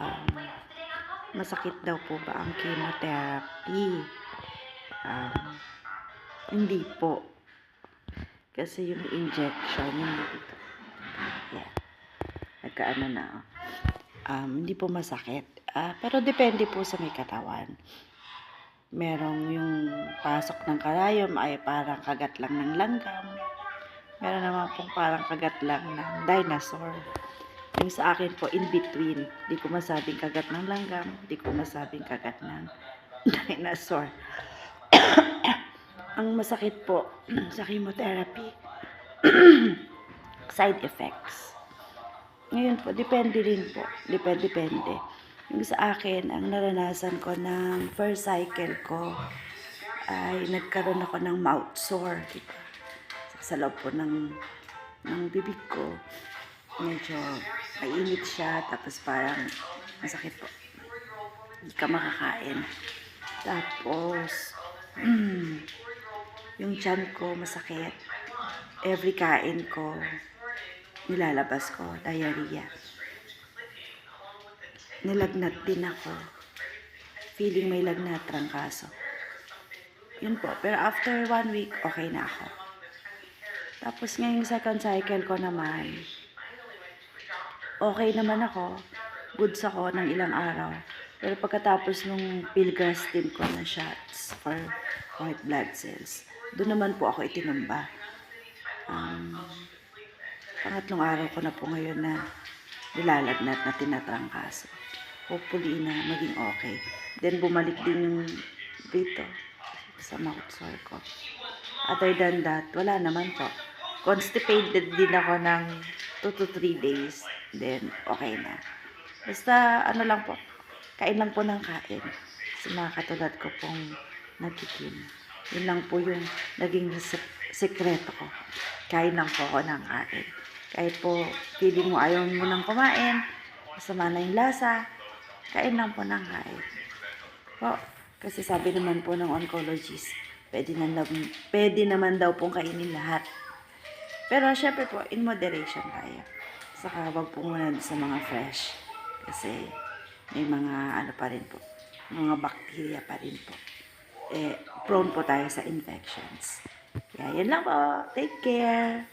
um, masakit daw po ba ang chemotherapy? Hindi po. Kasi yung injection, hindi dito. Yeah. Nagkaano na. Hindi po masakit. Pero depende po sa may katawan. Merong yung pasok ng karayom ay parang kagat lang ng langgam. Meron naman pong parang kagat lang ng dinosaur. Yung sa akin po, in between. Di ko masabing kagat ng langgam. Di ko masabing kagat ng dinosaur. Ang masakit po sa chemotherapy, side effects. Ngayon po, depende rin po. Depende. Yung sa akin, ang naranasan ko ng first cycle ko ay nagkaroon ako ng mouth sore. Diba? Sa loob po ng bibig ko, medyo mainit siya, tapos parang masakit po. Hindi ka makakain. Tapos, yung tiyan ko masakit. Every kain ko, nilalabas ko, diarrhea. Nilagnat din ako. Feeling may lagnat, trangkaso. Yun po. Pero after 1 week, okay na ako. Tapos ngayong second cycle ko naman, okay naman ako. Goods ako ng ilang araw. Pero pagkatapos nung Pilgrastim ko na shots for white blood cells, doon naman po ako itinumba. Pangatlong araw ko na po ngayon na nilalagnat na tinatrangkaso. Hopefully na maging okay. Then bumalik din yung dito sa mouth sore ko. Other than that, wala naman po. Constipated din ako ng 2 to 3 days. Then okay na. Basta ano lang po, kain lang po ng kain. Sa mga katulad ko pong nagtikim. Yun lang po yung naging sekreto ko. Kain lang po ako ng kain. Kahit po feeling mo ayaw mo nang kumain, masama na yung lasa, kain lang po ng kain. Po, kasi sabi naman po ng oncologist, pwede naman daw pong kainin lahat. Pero syempre po, in moderation tayo. Saka wag po muna sa mga fresh. Kasi may mga ano pa rin po, mga bacteria pa rin po. Prone po tayo sa infections. Kaya yan lang po. Take care.